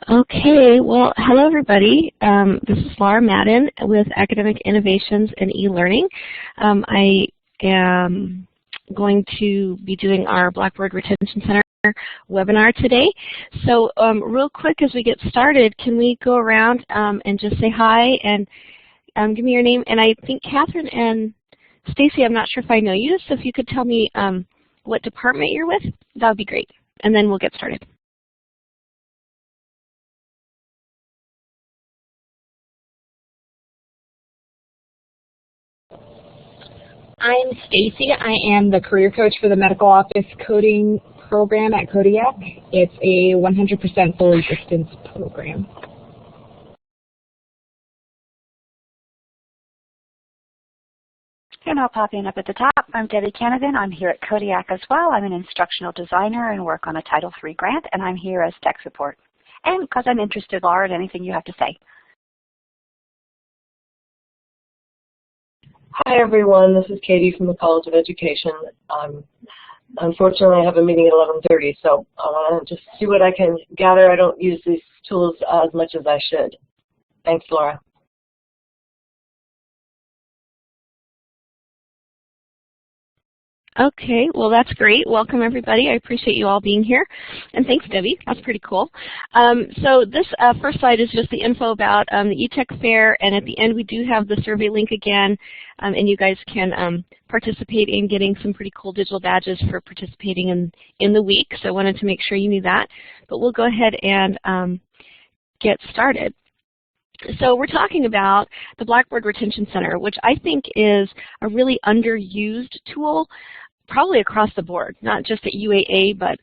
Okay, well, hello everybody. This is Lara Madden with Academic Innovations and E-Learning. I am going to be doing our Blackboard Retention Center webinar today. So real quick as we get started, can we go around and just say hi and give me your name? And I think Catherine and Stacy, I'm not sure if I know you, so if you could tell me what department you're with, that would be great. And then we'll get started. I'm Stacy. I am the career coach for the medical office coding program at Kodiak. It's a 100% fully distance program. And I'll pop in up at the top. I'm Debbie Canavan. I'm here at Kodiak as well. I'm an instructional designer and work on a Title III grant, and I'm here as tech support. And because I'm interested, Laura, in anything you have to say. Hi everyone, this is Katie from the College of Education. Unfortunately, I have a meeting at 11:30, so I want to just see what I can gather. I don't use these tools as much as I should. Thanks, Laura. Okay, well that's great. Welcome everybody. I appreciate you all being here. And thanks Debbie, that's pretty cool. So this first slide is just the info about the eTech Fair, and at the end we do have the survey link again, and you guys can participate in getting some pretty cool digital badges for participating in the week. So I wanted to make sure you knew that. But we'll go ahead and get started. So we're talking about the Blackboard Retention Center, which I think is a really underused tool, probably across the board, not just at UAA, but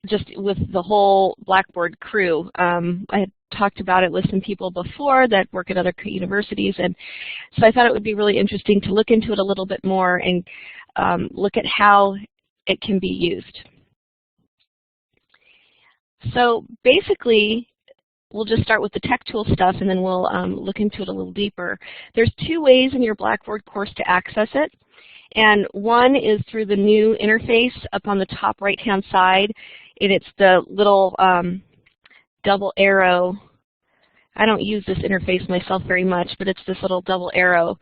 just with the whole Blackboard crew. I had talked about it with some people before that work at other universities, and so I thought it would be really interesting to look into it a little bit more and look at how it can be used. So basically, we'll just start with the tech tool stuff, and then we'll look into it a little deeper. There's two ways in your Blackboard course to access it. And one is through the new interface up on the top right-hand side. And it's the little double arrow. I don't use this interface myself very much, but it's this little double arrow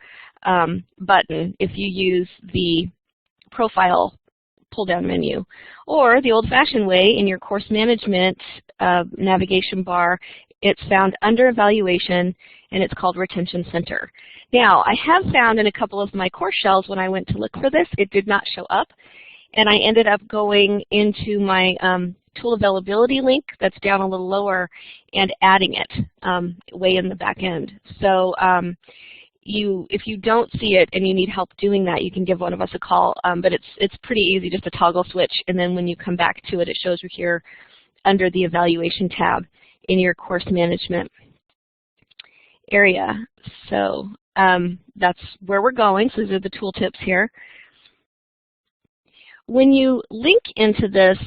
button if you use the profile pull-down menu. Or the old-fashioned way, in your course management navigation bar, it's found under Evaluation, and it's called Retention Center. Now, I have found in a couple of my course shells when I went to look for this, it did not show up, and I ended up going into my tool availability link that's down a little lower and adding it way in the back end. So if you don't see it and you need help doing that, you can give one of us a call, but it's pretty easy, just a toggle switch, and then when you come back to it, it shows you here under the Evaluation tab in your course management area. So that's where we're going, so these are the tooltips here. When you link into this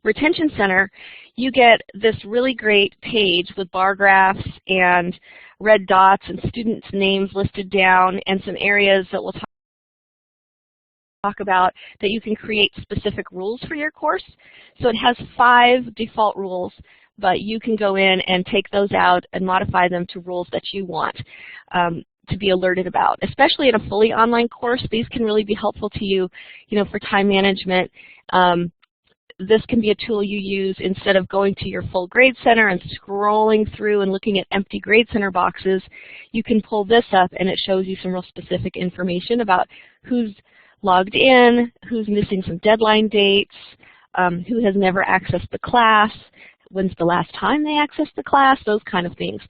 Retention Center, you get this really great page with bar graphs and red dots and students' names listed down and some areas that we'll talk about that you can create specific rules for your course. So it has 5 default rules, but you can go in and take those out and modify them to rules that you want to be alerted about. Especially in a fully online course, these can really be helpful to you, for time management. This can be a tool you use instead of going to your full grade center and scrolling through and looking at empty grade center boxes. You can pull this up and it shows you some real specific information about who's logged in, who's missing some deadline dates, who has never accessed the class, when's the last time they accessed the class, those kind of things,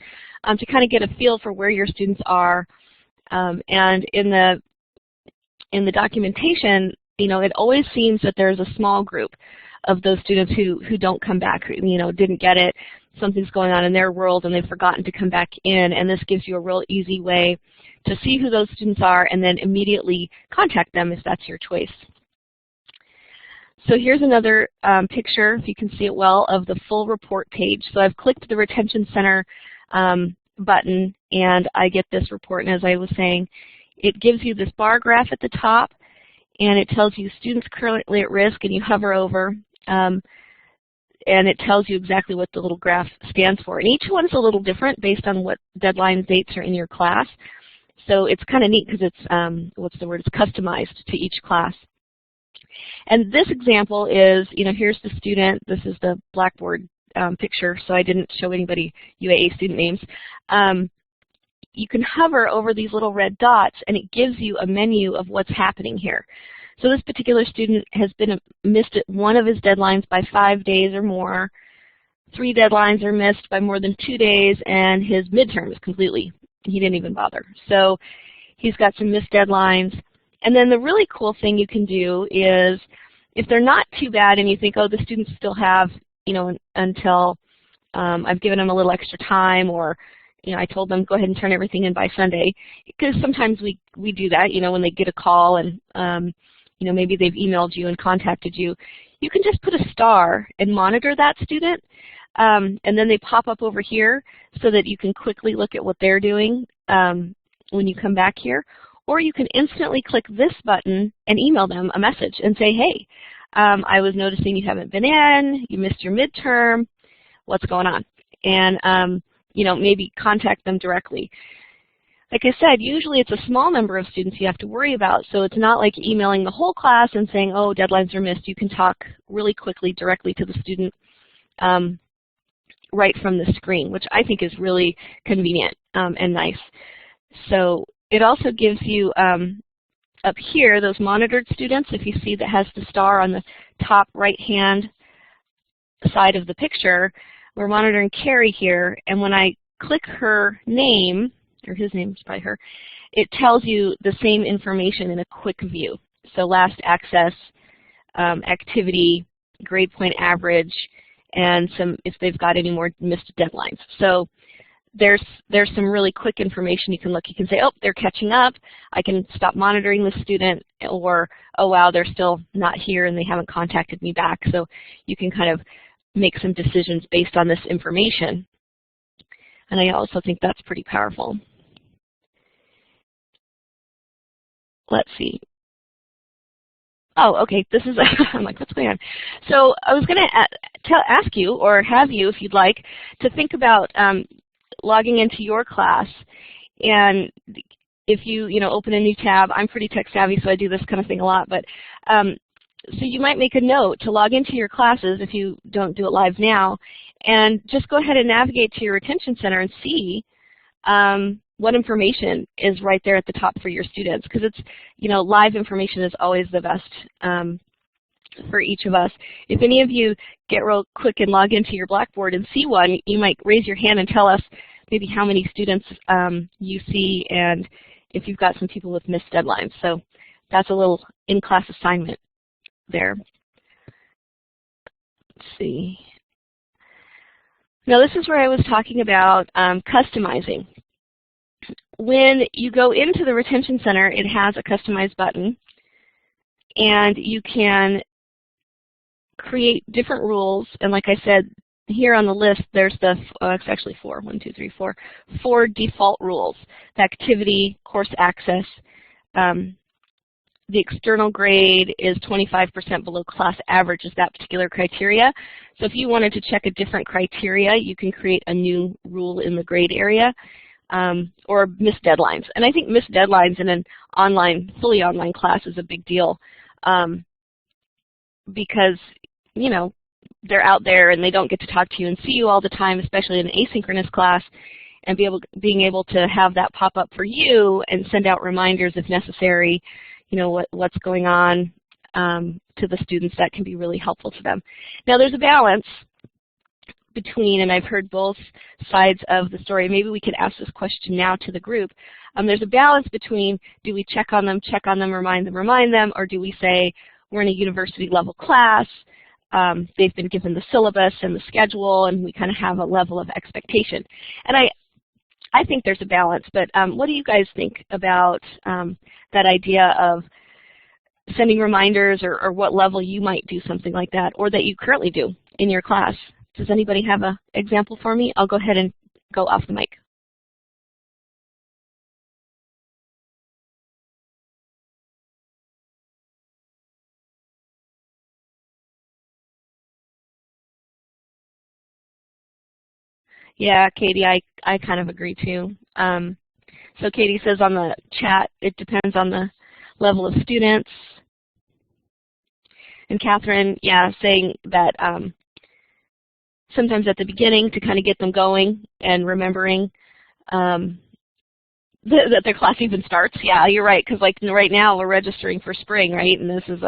to kind of get a feel for where your students are. And in the documentation, it always seems that there's a small group of those students who don't come back, didn't get it, something's going on in their world and they've forgotten to come back in, and this gives you a real easy way to see who those students are and then immediately contact them if that's your choice. So here's another picture, if you can see it well, of the full report page. So I've clicked the Retention Center button and I get this report, and as I was saying, it gives you this bar graph at the top and it tells you students currently at risk, and you hover over. and it tells you exactly what the little graph stands for. And each one's a little different based on what deadline dates are in your class. So it's kind of neat because it's, what's the word, it's customized to each class. And this example is, here's the student. This is the Blackboard picture, so I didn't show anybody UAA student names. You can hover over these little red dots, and it gives you a menu of what's happening here. So this particular student has missed one of his deadlines by 5 days or more. 3 deadlines are missed by more than 2 days, and his midterm is completely, he didn't even bother. So he's got some missed deadlines. And then the really cool thing you can do is, if they're not too bad and you think, oh, the students still have, until I've given them a little extra time, or I told them go ahead and turn everything in by Sunday, because sometimes we do that, when they get a call and maybe they've emailed you and contacted you. You can just put a star and monitor that student, and then they pop up over here so that you can quickly look at what they're doing when you come back here. Or you can instantly click this button and email them a message and say, hey, I was noticing you haven't been in, you missed your midterm, what's going on? And maybe contact them directly. Like I said, usually it's a small number of students you have to worry about, so it's not like emailing the whole class and saying, oh, deadlines are missed. You can talk really quickly directly to the student right from the screen, which I think is really convenient and nice. So it also gives you up here those monitored students. If you see that has the star on the top right-hand side of the picture, we're monitoring Carrie here, and when I click her name, or his name's by her, it tells you the same information in a quick view. So last access, activity, grade point average, and if they've got any more missed deadlines. So there's some really quick information you can look. You can say, oh, they're catching up. I can stop monitoring the student, or, oh, wow, they're still not here and they haven't contacted me back. So you can kind of make some decisions based on this information. And I also think that's pretty powerful. Let's see. Oh, okay, this is, I'm like, what's going on? So I was going to ask you, or have you, if you'd like, to think about logging into your class. And if you, open a new tab, I'm pretty tech savvy, so I do this kind of thing a lot, but so you might make a note to log into your classes if you don't do it live now, and just go ahead and navigate to your retention center and see what information is right there at the top for your students, because it's, live information is always the best for each of us. If any of you get real quick and log into your Blackboard and see one, you might raise your hand and tell us maybe how many students you see and if you've got some people with missed deadlines. So that's a little in-class assignment there. Let's see. Now this is where I was talking about customizing. When you go into the retention center, it has a customize button, and you can create different rules. And like I said, here on the list, there's it's actually 4, 1, 2, 3, 4, 4 default rules: the activity, course access. The external grade is 25% below class average is that particular criteria. So if you wanted to check a different criteria, you can create a new rule in the grade area, or missed deadlines. And I think missed deadlines in an fully online class is a big deal because, they're out there and they don't get to talk to you and see you all the time, especially in an asynchronous class, and being able to have that pop up for you and send out reminders if necessary, what's going on to the students, that can be really helpful to them. Now there's a balance between, and I've heard both sides of the story, maybe we could ask this question now to the group. There's a balance between, do we check on them, remind them, or do we say, we're in a university level class, they've been given the syllabus and the schedule, and we kind of have a level of expectation. And I think there's a balance, but what do you guys think about that idea of sending reminders, or what level you might do something like that, or that you currently do in your class? Does anybody have an example for me? I'll go ahead and go off the mic. Yeah, Katie, I kind of agree too. So Katie says on the chat, it depends on the level of students. And Catherine, yeah, saying that sometimes at the beginning to kind of get them going and remembering that their class even starts. Yeah, you're right, because like right now we're registering for spring, right? And this is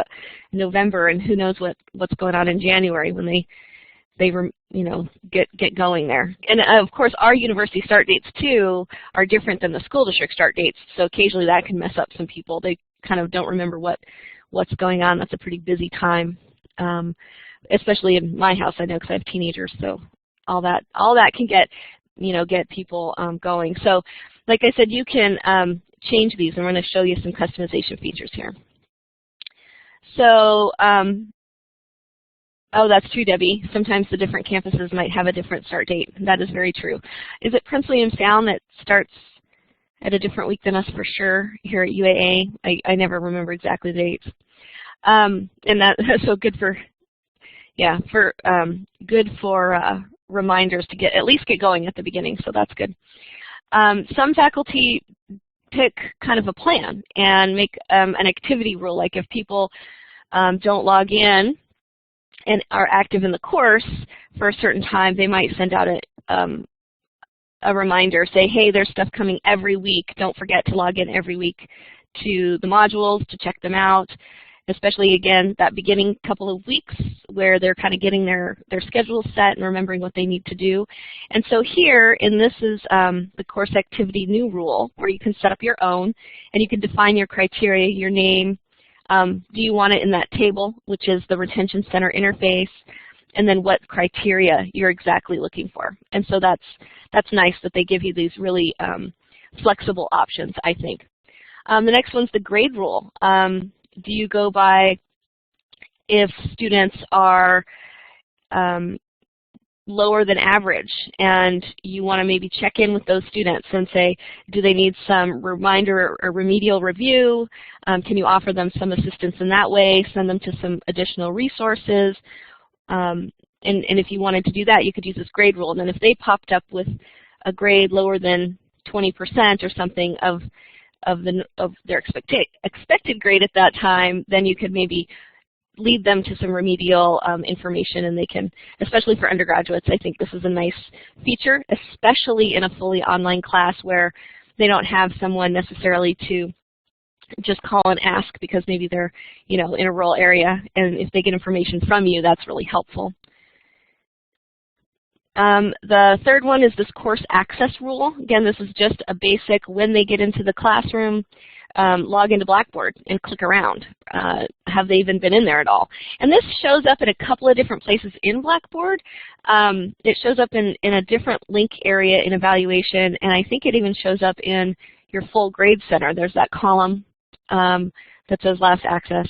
November, and who knows what's going on in January when they get going there. And of course, our university start dates too are different than the school district start dates. So occasionally that can mess up some people. They kind of don't remember what's going on. That's a pretty busy time, especially in my house. I know because I have teenagers, so all that can get people going. So, like I said, you can change these, and we're going to show you some customization features here. So, oh, that's true, Debbie. Sometimes the different campuses might have a different start date. That is very true. Is it Prince William Sound that starts at a different week than us for sure here at UAA? I never remember exactly the dates. And that's so good for, yeah, good for reminders to at least get going at the beginning, so that's good. Some faculty pick kind of a plan and make an activity rule, like if people don't log in and are active in the course for a certain time, they might send out a reminder, say, hey, there's stuff coming every week. Don't forget to log in every week to the modules to check them out, especially, again, that beginning couple of weeks where they're kind of getting their schedule set and remembering what they need to do. And so here, and this is the course activity new rule, where you can set up your own, and you can define your criteria, your name. Do you want it in that table, which is the Retention Center interface, and then what criteria you're exactly looking for. And so that's nice that they give you these really flexible options, I think. The next one's the grade rule. Do you go by if students are lower than average, and you want to maybe check in with those students and say, do they need some reminder or remedial review? Can you offer them some assistance in that way, send them to some additional resources? And if you wanted to do that, you could use this grade rule. And then if they popped up with a grade lower than 20% or something of their expected grade at that time, then you could maybe lead them to some remedial information, and they can, especially for undergraduates, I think this is a nice feature, especially in a fully online class where they don't have someone necessarily to just call and ask because maybe they're, in a rural area, and if they get information from you, that's really helpful. The third one is this course access rule. Again, this is just a basic, when they get into the classroom, log into Blackboard and click around. Have they even been in there at all? And this shows up in a couple of different places in Blackboard. It shows up in a different link area in evaluation, and I think it even shows up in your full grade center. There's that column that says last access.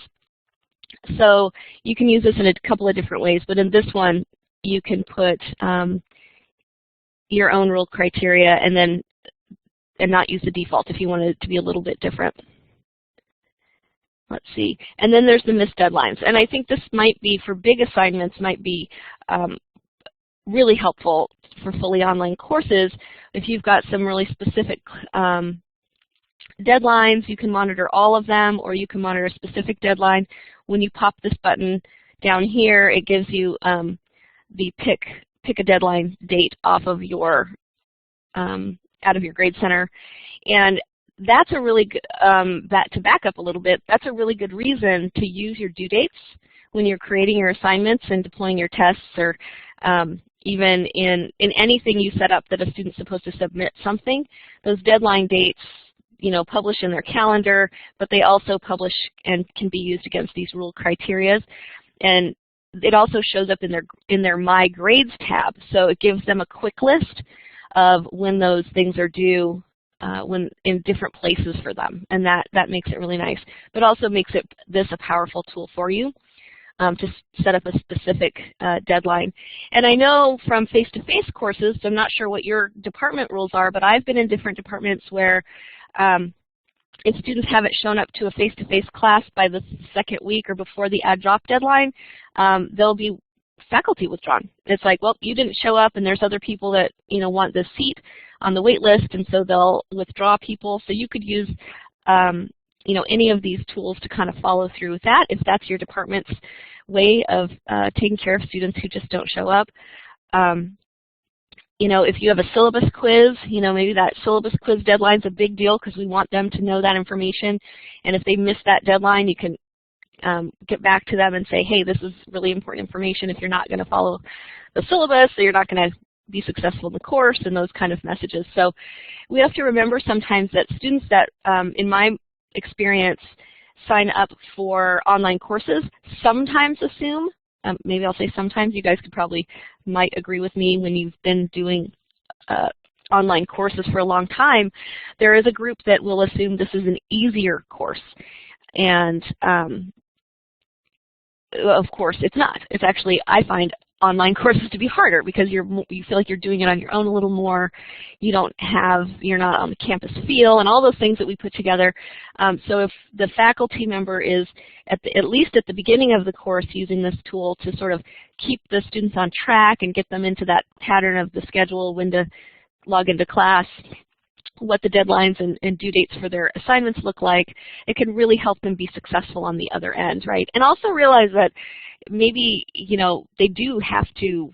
So you can use this in a couple of different ways, but in this one, you can put your own rule criteria and not use the default if you want it to be a little bit different. Let's see. And then there's the missed deadlines. And I think this might be, for big assignments, might be really helpful for fully online courses. If you've got some really specific deadlines, you can monitor all of them, or you can monitor a specific deadline. When you pop this button down here, it gives you the pick a deadline date off of your out of your grade center, and that's a really good, to back up a little bit, that's a really good reason to use your due dates when you're creating your assignments and deploying your tests, or even in anything you set up that a student's supposed to submit something. Those deadline dates, publish in their calendar, but they also publish and can be used against these rule criteria. And it also shows up in their My Grades tab, so it gives them a quick list of when those things are due, when in different places for them, and that makes it really nice. But also makes this a powerful tool for you to set up a specific deadline. And I know from face-to-face courses, so I'm not sure what your department rules are, but I've been in different departments where if students haven't shown up to a face-to-face class by the second week or before the add-drop deadline, they'll be faculty withdrawn. It's like, well, you didn't show up, and there's other people that want this seat on the wait list, and so they'll withdraw people. So you could use any of these tools to kind of follow through with that if that's your department's way of taking care of students who just don't show up. If you have a syllabus quiz, maybe that syllabus quiz deadline's a big deal because we want them to know that information. And if they miss that deadline, you can get back to them and say, hey, this is really important information. If you're not going to follow the syllabus, so you're not going to be successful in the course, and those kind of messages. So we have to remember sometimes that students that, in my experience, sign up for online courses sometimes assume, maybe I'll say sometimes, you guys might agree with me when you've been doing online courses for a long time, there is a group that will assume this is an easier course. And of course it's not. It's actually, I find online courses to be harder because you feel like you're doing it on your own a little more. You're not on the campus feel and all those things that we put together. So if the faculty member is at least at the beginning of the course using this tool to sort of keep the students on track and get them into that pattern of the schedule, when to log into class, what the deadlines and due dates for their assignments look like, it can really help them be successful on the other end, right? And also realize that maybe, they do have to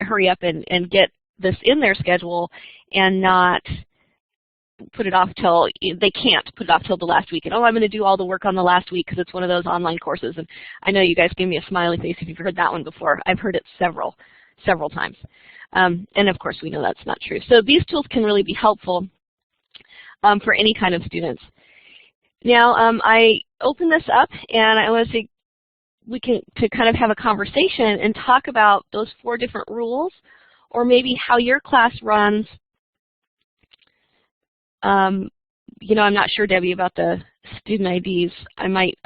hurry up and get this in their schedule and not put it off till, they can't put it off till the last week. And, oh, I'm going to do all the work on the last week because it's one of those online courses. And I know you guys gave me a smiley face if you've heard that one before. I've heard it several times. And of course we know that's not true. So these tools can really be helpful for any kind of students. Now I open this up and I want to say we can kind of have a conversation and talk about those 4 different rules, or maybe how your class runs. I'm not sure, Debbie, about the student IDs. I might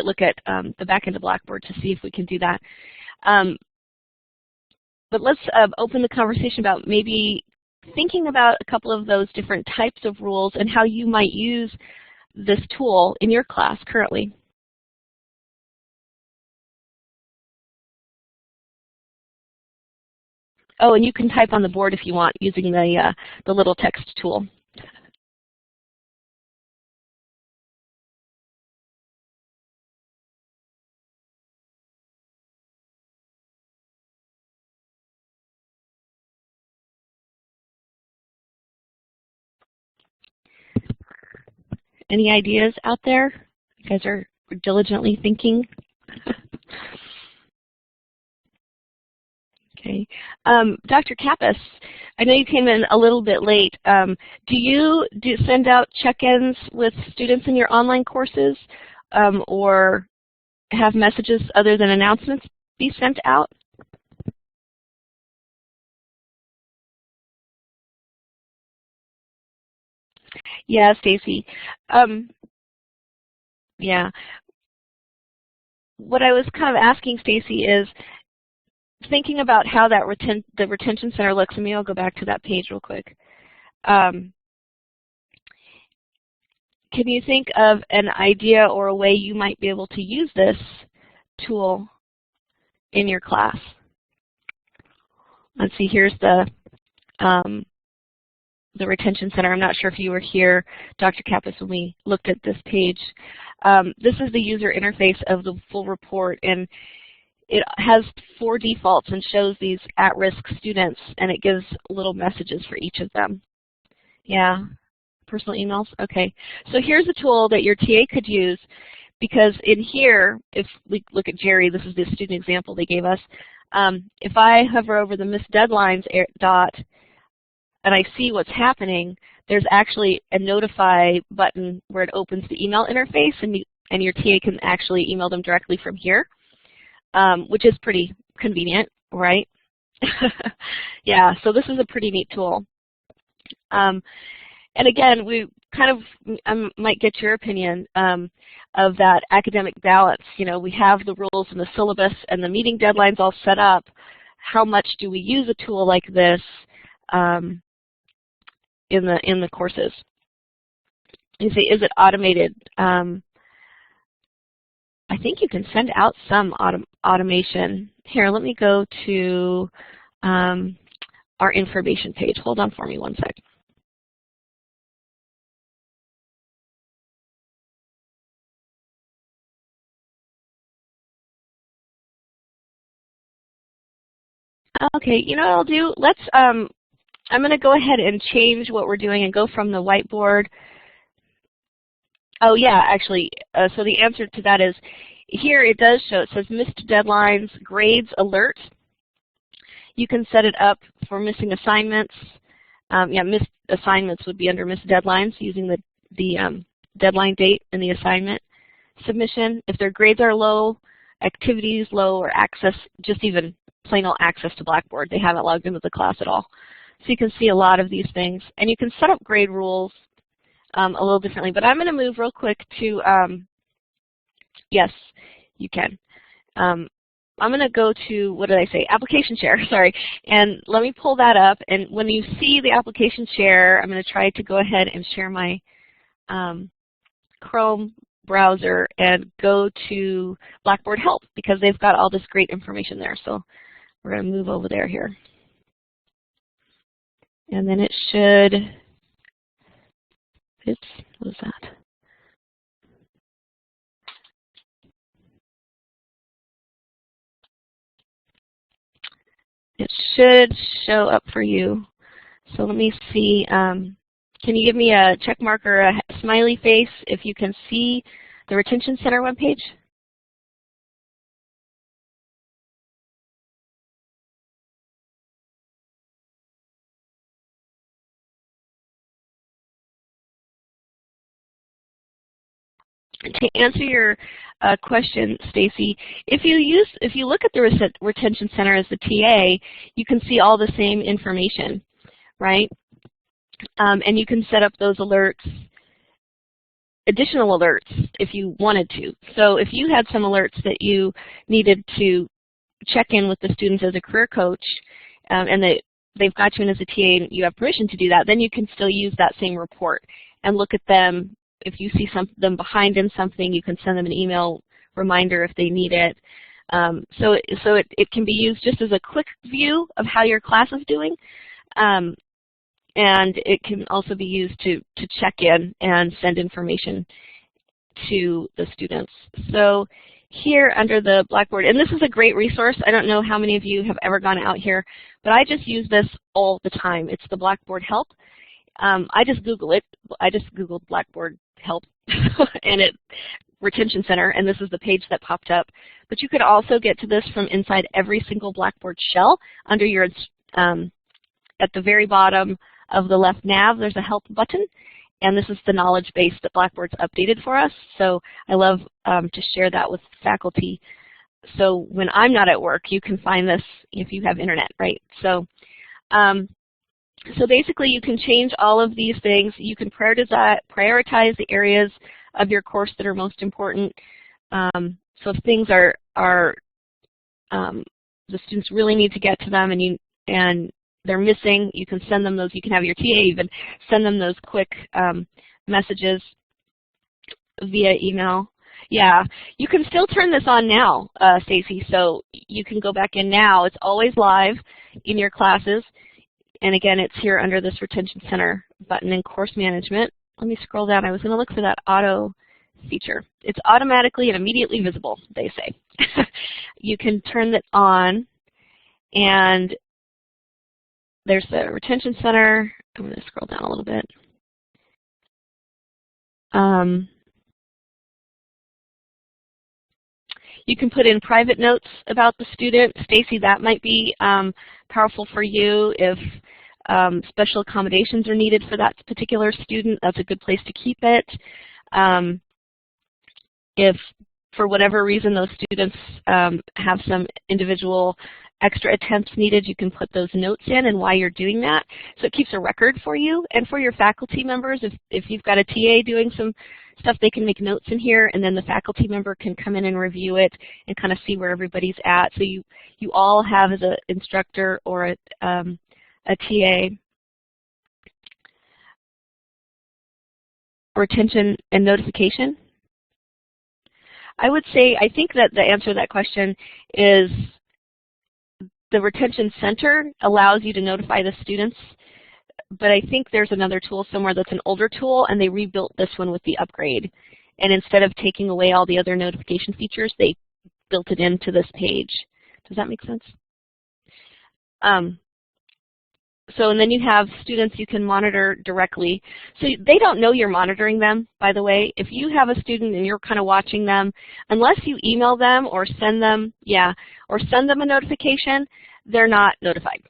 look at the back end of Blackboard to see if we can do that. But let's open the conversation about maybe thinking about a couple of those different types of rules and how you might use this tool in your class currently. Oh, and you can type on the board if you want using the little text tool. Any ideas out there? You guys are diligently thinking. Okay. Dr. Kappas, I know you came in a little bit late. Do you send out check-ins with students in your online courses, or have messages other than announcements be sent out? Yeah, Stacy. Yeah. What I was kind of asking Stacy is thinking about how that the retention center looks. And maybe I'll go back to that page real quick. Can you think of an idea or a way you might be able to use this tool in your class? Let's see. Here's the retention center. I'm not sure if you were here, Dr. Kappas, when we looked at this page. This is the user interface of the full report, and it has 4 defaults and shows these at-risk students, and it gives little messages for each of them. Yeah, personal emails? Okay. So here's a tool that your TA could use, because in here, if we look at Jerry, this is the student example they gave us. If I hover over the missed deadlines dot, and I see what's happening, there's actually a notify button where it opens the email interface, and your TA can actually email them directly from here, which is pretty convenient, right? Yeah, so this is a pretty neat tool. And again, we kind of might get your opinion of that academic balance. We have the rules and the syllabus and the meeting deadlines all set up. How much do we use a tool like this in the courses? You say, is it automated? I think you can send out some automation Here, let me go to our information page. Hold on for me one sec. Okay, you know what I'll do? Let's, I'm going to go ahead and change what we're doing and go from the whiteboard. Oh yeah, actually, so the answer to that is, here it does show, it says missed deadlines, grades alert. You can set it up for missing assignments. Yeah, missed assignments would be under missed deadlines using the deadline date and the assignment submission. If their grades are low, activities low, or access, just even plain old access to Blackboard, they haven't logged into the class at all. So you can see a lot of these things. And you can set up grade rules a little differently. But I'm going to move real quick to, yes, you can. I'm going to go to, what did I say, application share, sorry. And let me pull that up. And when you see the application share, I'm going to try to go ahead and share my Chrome browser and go to Blackboard Help because they've got all this great information there. So we're going to move over there here. And then it should, oops, what was that? It should show up for you. So let me see, can you give me a check mark or a smiley face if you can see the Retention Center webpage? To answer your question, Stacy, if you look at the Retention Center as the TA, you can see all the same information, right? And you can set up those alerts, additional alerts, if you wanted to. So if you had some alerts that you needed to check in with the students as a career coach, and they've got you in as a TA and you have permission to do that, then you can still use that same report and look at them. If you see them behind in something, you can send them an email reminder if they need it. So it can be used just as a quick view of how your class is doing. And it can also be used to check in and send information to the students. So here under the Blackboard, and this is a great resource. I don't know how many of you have ever gone out here, but I just use this all the time. It's the Blackboard Help. I just Google it. I just Googled Blackboard Help and it Retention Center, and this is the page that popped up. But you could also get to this from inside every single Blackboard shell. Under your, at the very bottom of the left nav, there's a Help button, and this is the knowledge base that Blackboard's updated for us. So I love to share that with faculty. So when I'm not at work, you can find this if you have internet, right? So. So basically, you can change all of these things. You can prioritize the areas of your course that are most important. So if things are the students really need to get to them and they're missing, you can send them those. You can have your TA even send them those quick messages via email. Yeah, you can still turn this on now, Stacy. So you can go back in now. It's always live in your classes. And again, it's here under this Retention Center button in Course Management. Let me scroll down. I was going to look for that auto feature. It's automatically and immediately visible, they say. You can turn that on, and there's the Retention Center. I'm going to scroll down a little bit. You can put in private notes about the student. Stacy, that might be powerful for you if special accommodations are needed for that particular student. That's a good place to keep it. If for whatever reason those students have some individual extra attempts needed, you can put those notes in and why you're doing that. So it keeps a record for you and for your faculty members. If you've got a TA doing some stuff, they can make notes in here, and then the faculty member can come in and review it and kind of see where everybody's at. So you all have, as an instructor or a TA, retention and notification. I would say, I think that the answer to that question is the retention center allows you to notify the students, but I think there's another tool somewhere that's an older tool, and they rebuilt this one with the upgrade. And instead of taking away all the other notification features, they built it into this page. Does that make sense? And then you have students you can monitor directly. So they don't know you're monitoring them, by the way. If you have a student and you're kind of watching them, unless you email them or send them, a notification, they're not notified.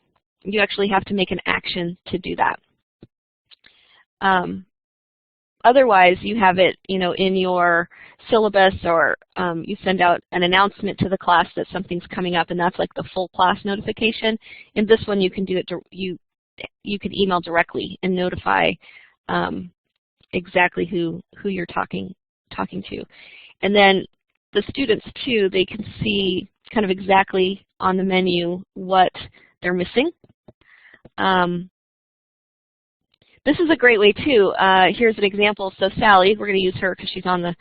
You actually have to make an action to do that. Otherwise, you have it, in your syllabus, or you send out an announcement to the class that something's coming up, and that's like the full class notification. In this one, you can do it. You can email directly and notify exactly who you're talking to, and then the students too. They can see kind of exactly on the menu what they're missing. This is a great way too. Here's an example. So Sally, we're going to use her because she's on the,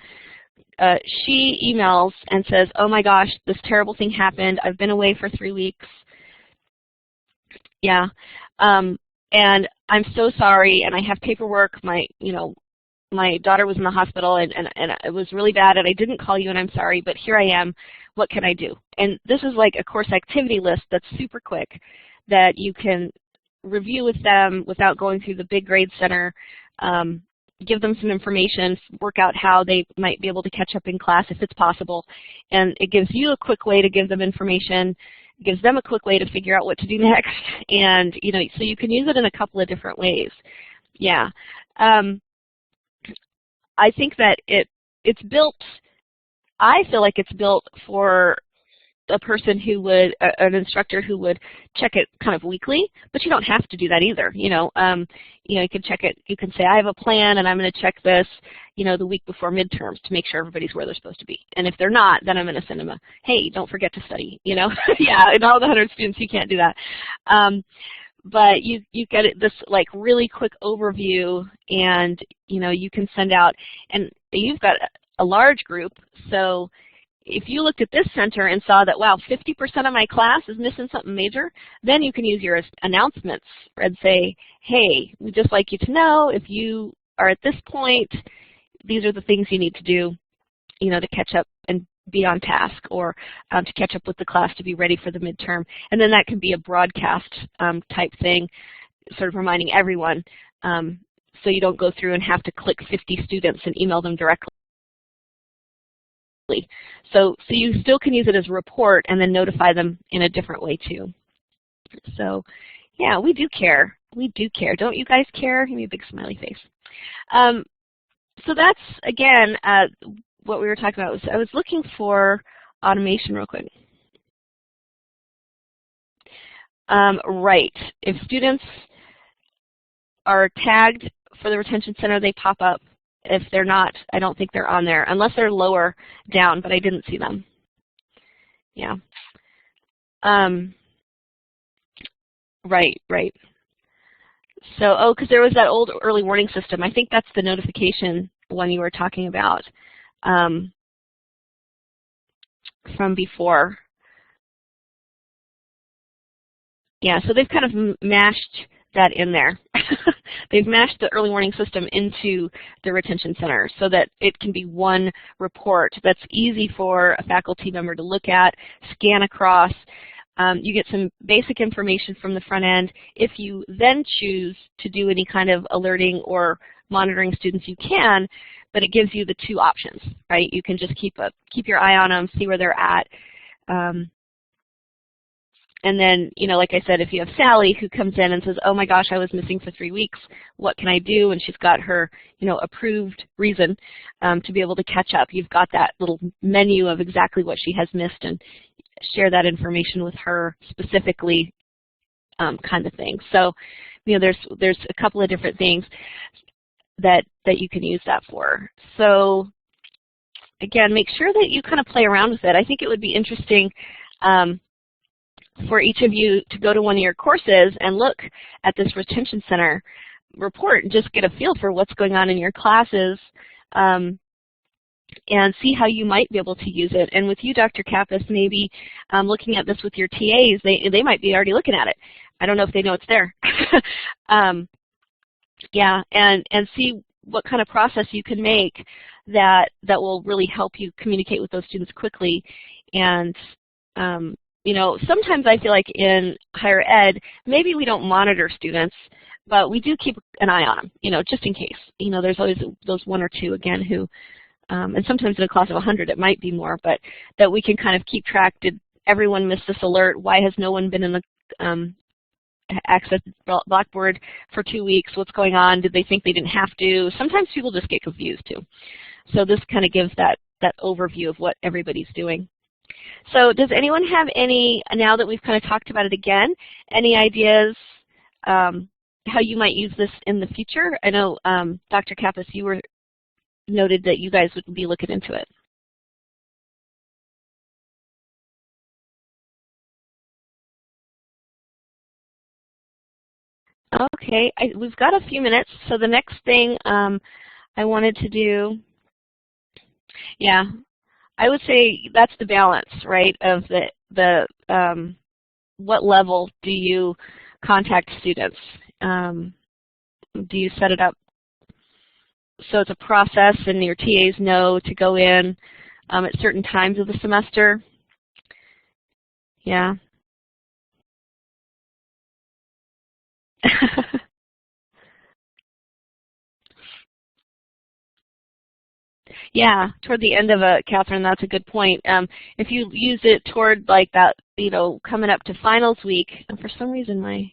she emails and says, oh my gosh, this terrible thing happened. I've been away for 3 weeks. Yeah. And I'm so sorry, and I have paperwork. My daughter was in the hospital, and it was really bad, and I didn't call you, and I'm sorry, but here I am. What can I do? And this is like a course activity list that's super quick that you can review with them without going through the big grade center, give them some information, work out how they might be able to catch up in class if it's possible. And it gives you a quick way to give them information, gives them a quick way to figure out what to do next, and so you can use it in a couple of different ways. Yeah. I think that it's built, I feel like it's built for a person who would, an instructor who would check it kind of weekly, but you don't have to do that either. You can check it, you can say, I have a plan and I'm going to check this, the week before midterms to make sure everybody's where they're supposed to be. And if they're not, then I'm going to send them a, hey, don't forget to study, Yeah, and all the 100 students, you can't do that. But you get this like really quick overview, and you can send out, and you've got a large group, so if you looked at this center and saw that, wow, 50% of my class is missing something major, then you can use your announcements and say, hey, we'd just like you to know if you are at this point, these are the things you need to do, to catch up and be on task, or to catch up with the class to be ready for the midterm. And then that can be a broadcast type thing, sort of reminding everyone, so you don't go through and have to click 50 students and email them directly. So you still can use it as a report and then notify them in a different way too. So yeah, we do care. We do care. Don't you guys care? Give me a big smiley face. So that's, again, what we were talking about. I was looking for automation real quick. Right. If students are tagged for the retention center, they pop up. If they're not, I don't think they're on there, unless they're lower down, but I didn't see them. Yeah. Right. So, because there was that old early warning system. I think that's the notification one you were talking about from before. Yeah, so they've kind of mashed that in there. They've mashed the early warning system into the retention center so that it can be one report that's easy for a faculty member to look at, scan across. You get some basic information from the front end. If you then choose to do any kind of alerting or monitoring students, you can, but it gives you the two options, right? You can just keep your eye on them, see where they're at. And then, like I said, if you have Sally who comes in and says, oh my gosh, I was missing for 3 weeks, what can I do? And she's got her, approved reason to be able to catch up. You've got that little menu of exactly what she has missed, and share that information with her specifically, kind of thing. So, there's a couple of different things that you can use that for. So, again, make sure that you kind of play around with it. I think it would be interesting for each of you to go to one of your courses and look at this retention center report and just get a feel for what's going on in your classes. and see how you might be able to use it. And with you, Dr. Kappas, maybe looking at this with your TAs, they might be already looking at it. I don't know if they know it's there. Yeah, and see what kind of process you can make that will really help you communicate with those students quickly. And you know, sometimes I feel like in higher ed, maybe we don't monitor students, but we do keep an eye on them, you know, just in case. You know, there's always those one or two, again, who, and sometimes in a class of 100 it might be more, but that we can kind of keep track. Did everyone miss this alert? Why has no one been in the access Blackboard for 2 weeks? What's going on? Did they think they didn't have to? Sometimes people just get confused too. So this kind of gives that overview of what everybody's doing. So does anyone have any, now that we've kind of talked about it again, any ideas how you might use this in the future? I know, Dr. Kappas, you were noted that you guys would be looking into it. Okay, we've got a few minutes. So the next thing I wanted to do, yeah, I would say that's the balance, right, of the what level do you contact students? Do you set it up so it's a process and your TAs know to go in at certain times of the semester? Yeah. Yeah, toward the end of Catherine, that's a good point. If you use it toward like that, you know, coming up to finals week, and for some reason my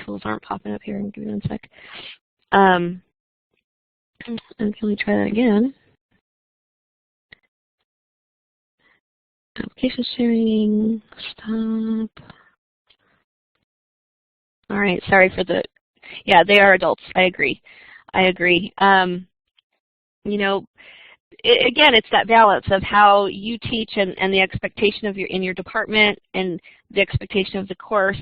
tools aren't popping up here. Give me one sec. And can we try that again? Application sharing, stop. All right, sorry for the, yeah, they are adults. I agree. I agree. You know, again, it's that balance of how you teach and the expectation of in your department and the expectation of the course.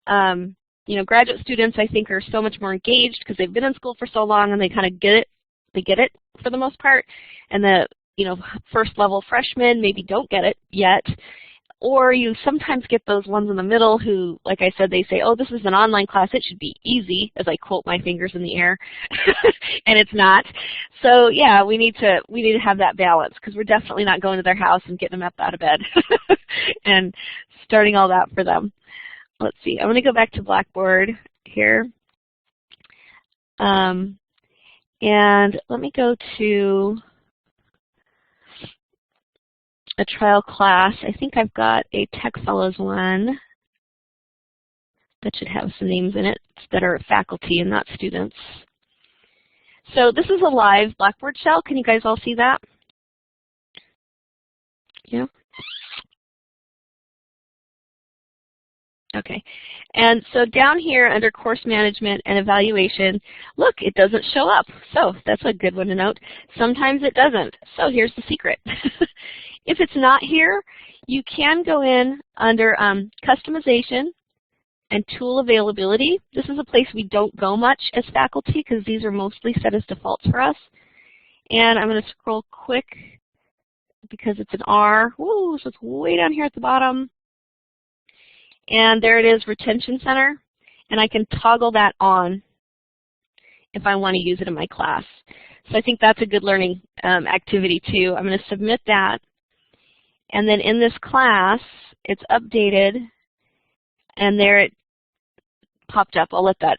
You know, graduate students, I think, are so much more engaged because they've been in school for so long and they kind of get it. They get it for the most part. And the, you know, first level freshmen maybe don't get it yet. Or you sometimes get those ones in the middle who, like I said, they say, oh, this is an online class, it should be easy, as I quote my fingers in the air, and it's not. So yeah, we need to have that balance because we're definitely not going to their house and getting them up out of bed and starting all that for them. Let's see, I'm going to go back to Blackboard here. And let me go to a trial class. I think I've got a Tech Fellows one that should have some names in it that are faculty and not students. So this is a live Blackboard shell. Can you guys all see that? Yeah? Okay. And so down here under course management and evaluation, look, it doesn't show up. So that's a good one to note. Sometimes it doesn't. So here's the secret. If it's not here, you can go in under customization and tool availability. This is a place we don't go much as faculty because these are mostly set as defaults for us. And I'm going to scroll quick because it's an R. Woo, so it's way down here at the bottom. And there it is, Retention Center. And I can toggle that on if I want to use it in my class. So I think that's a good learning activity too. I'm going to submit that. And then in this class, it's updated, and there it popped up. I'll let that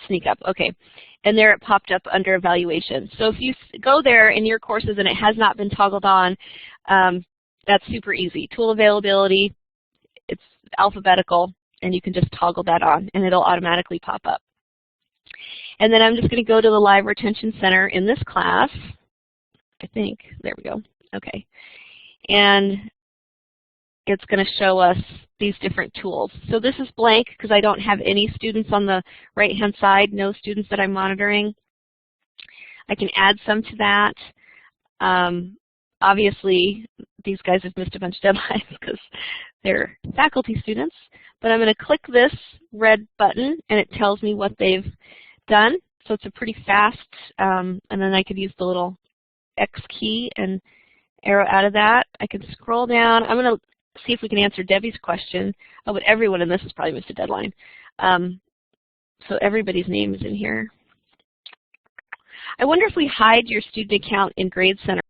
sneak up. Okay. And there it popped up under evaluation. So if you go there in your courses and it has not been toggled on, that's super easy. Tool availability, it's alphabetical, and you can just toggle that on, and it'll automatically pop up. And then I'm just going to go to the Live Retention Center in this class. I think. There we go. Okay. And it's going to show us these different tools. So this is blank because I don't have any students on the right-hand side, no students that I'm monitoring. I can add some to that. Obviously, these guys have missed a bunch of deadlines because they're faculty students. But I'm going to click this red button, and it tells me what they've done. So it's a pretty fast, and then I could use the little X key and arrow out of that. I can scroll down. I'm going to see if we can answer Debbie's question. Oh, but everyone in this has probably missed a deadline. So everybody's name is in here. I wonder if we hide your student account in Grade Center,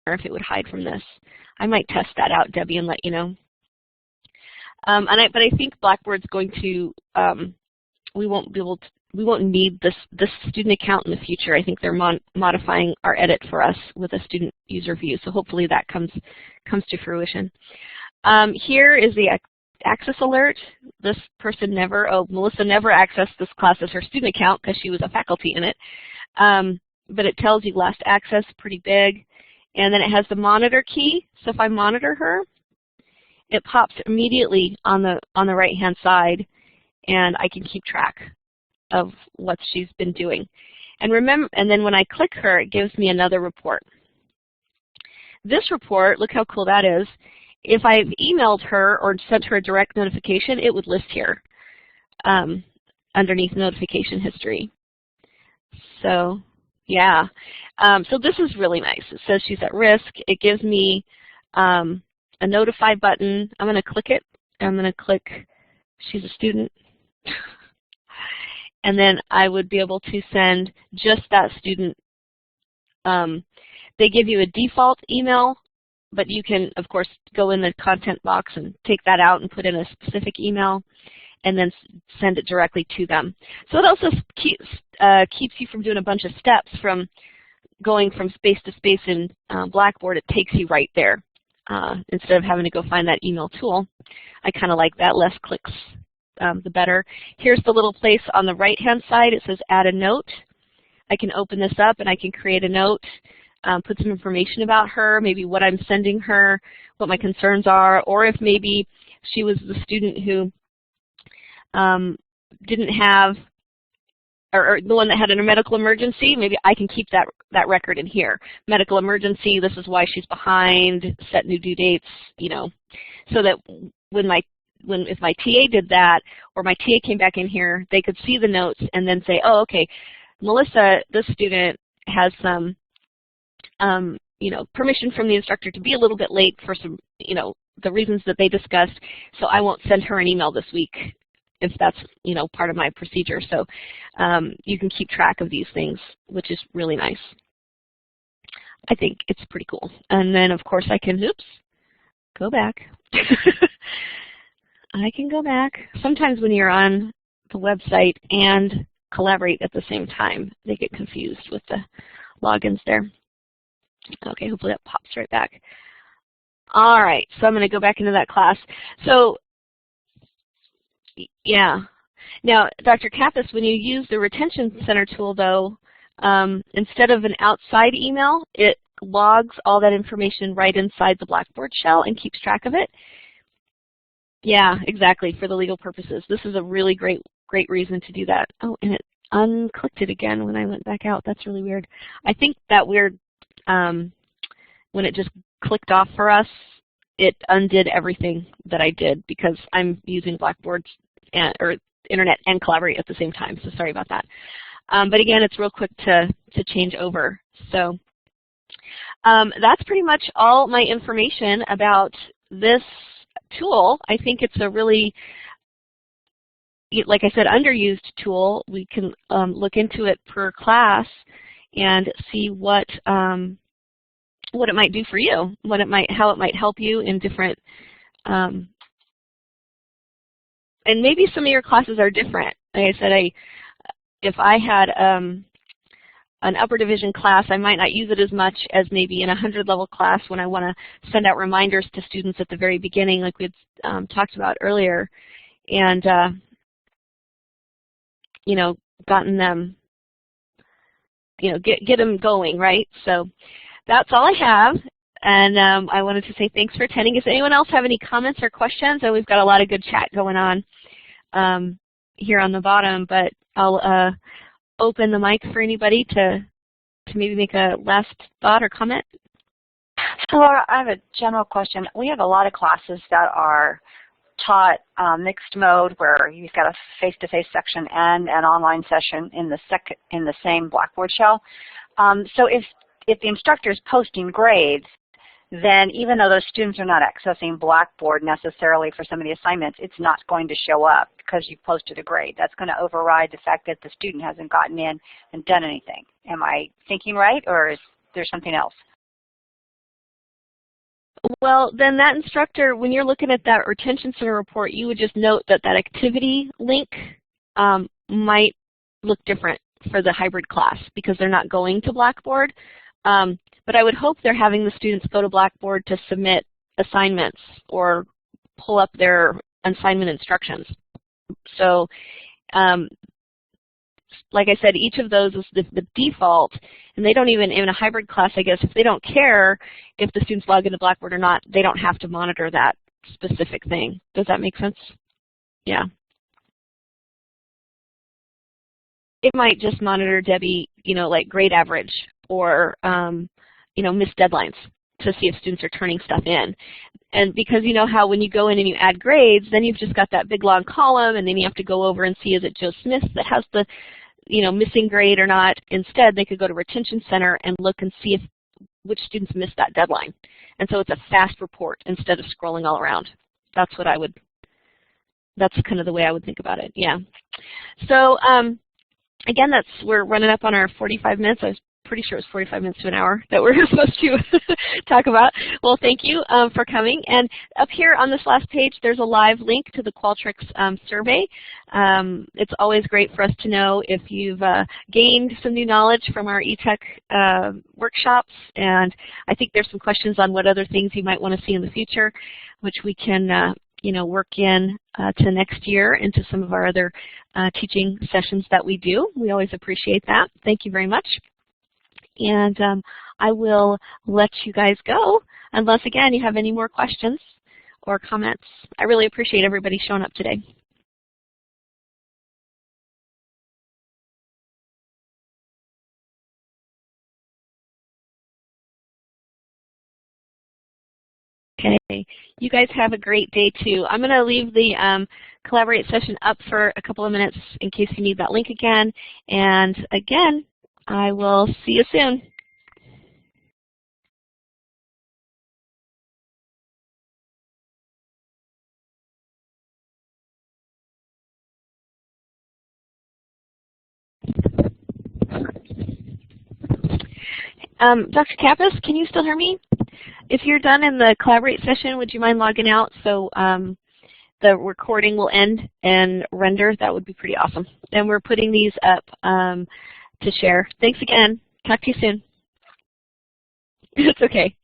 or if it would hide from this. I might test that out, Debbie, and let you know. But I think Blackboard's going to, we won't need this student account in the future. I think they're modifying our edit for us with a student user view, so hopefully that comes to fruition. Here is the access alert. This person Melissa never accessed this class as her student account because she was a faculty in it. But it tells you last access, pretty big. And then it has the monitor key. So if I monitor her, it pops immediately on the right-hand side, and I can keep track of what she's been doing. And then when I click her, it gives me another report. This report, look how cool that is. If I've emailed her or sent her a direct notification, it would list here underneath notification history. So yeah, so this is really nice. It says she's at risk. It gives me a notify button. I'm going to click it. I'm going to click she's a student. And then I would be able to send just that student. They give you a default email, but you can, of course, go in the content box and take that out and put in a specific email and then send it directly to them. So it also keeps you from doing a bunch of steps from going from space to space in Blackboard. It takes you right there instead of having to go find that email tool. I kind of like that. Less clicks, the better. Here's the little place on the right-hand side. It says add a note. I can open this up and I can create a note. Put some information about her, maybe what I'm sending her, what my concerns are, or if maybe she was the student who didn't have, or the one that had a medical emergency, maybe I can keep that record in here. Medical emergency, this is why she's behind, set new due dates, you know, so that if my TA did that, or my TA came back in here, they could see the notes and then say, oh, okay, Melissa, this student has some you know, permission from the instructor to be a little bit late for some, you know, the reasons that they discussed, so I won't send her an email this week if that's, you know, part of my procedure. So you can keep track of these things, which is really nice. I think it's pretty cool. And then, of course, I can, go back. I can go back. Sometimes when you're on the website and collaborate at the same time, they get confused with the logins there. Okay, hopefully that pops right back. All right, so I'm going to go back into that class. So, yeah. Now, Dr. Kappas, when you use the Retention Center tool, though, instead of an outside email, it logs all that information right inside the Blackboard shell and keeps track of it. Yeah, exactly, for the legal purposes. This is a really great reason to do that. Oh, and it unclicked it again when I went back out. That's really weird. I think that weird, when it just clicked off for us, it undid everything that I did because I'm using Blackboard or Internet and Collaborate at the same time, so sorry about that. But again, it's real quick to change over. So that's pretty much all my information about this tool. I think it's a really, like I said, underused tool. We can look into it per class and see what it might do for you, how it might help you in different, and maybe some of your classes are different. Like I said, if I had an upper division class, I might not use it as much as maybe in a 100-level class when I want to send out reminders to students at the very beginning, like we had talked about earlier, and you know, gotten them, you know, get them going, right? So that's all I have, and I wanted to say thanks for attending. Does anyone else have any comments or questions? And we've got a lot of good chat going on here on the bottom, but I'll open the mic for anybody to maybe make a last thought or comment. So Laura, I have a general question. We have a lot of classes that are taught mixed mode, where you've got a face-to-face section and an online session in the same Blackboard shell. So if the instructor is posting grades, then even though those students are not accessing Blackboard necessarily for some of the assignments, it's not going to show up because you posted a grade. That's going to override the fact that the student hasn't gotten in and done anything. Am I thinking right, or is there something else? Well, then that instructor, when you're looking at that retention center report, you would just note that that activity link might look different for the hybrid class because they're not going to Blackboard. But I would hope they're having the students go to Blackboard to submit assignments or pull up their assignment instructions. So like I said, each of those is the default, and they don't even, in a hybrid class, I guess, if they don't care if the students log into Blackboard or not, they don't have to monitor that specific thing. Does that make sense? Yeah. It might just monitor, Debbie, like grade average or, missed deadlines to see if students are turning stuff in. And because you know how when you go in and you add grades, then you've just got that big long column, and then you have to go over and see, is it Joe Smith that has the missing grade or not. Instead, they could go to Retention Center and look and see which students missed that deadline. And so it's a fast report instead of scrolling all around. That's kind of the way I would think about it, yeah. So again, we're running up on our 45 minutes. I was pretty sure it was 45 minutes to an hour that we're supposed to talk about. Well, thank you for coming. And up here on this last page, there's a live link to the Qualtrics survey. It's always great for us to know if you've gained some new knowledge from our eTech workshops. And I think there's some questions on what other things you might want to see in the future, which we can work in to next year into some of our other teaching sessions that we do. We always appreciate that. Thank you very much. And I will let you guys go unless, again, you have any more questions or comments. I really appreciate everybody showing up today. Okay, you guys have a great day too. I'm going to leave the Collaborate session up for a couple of minutes in case you need that link again. And again, I will see you soon. Dr. Kappas, can you still hear me? If you're done in the Collaborate session, would you mind logging out so the recording will end and render? That would be pretty awesome. And we're putting these up to share. Thanks again. Talk to you soon. It's okay.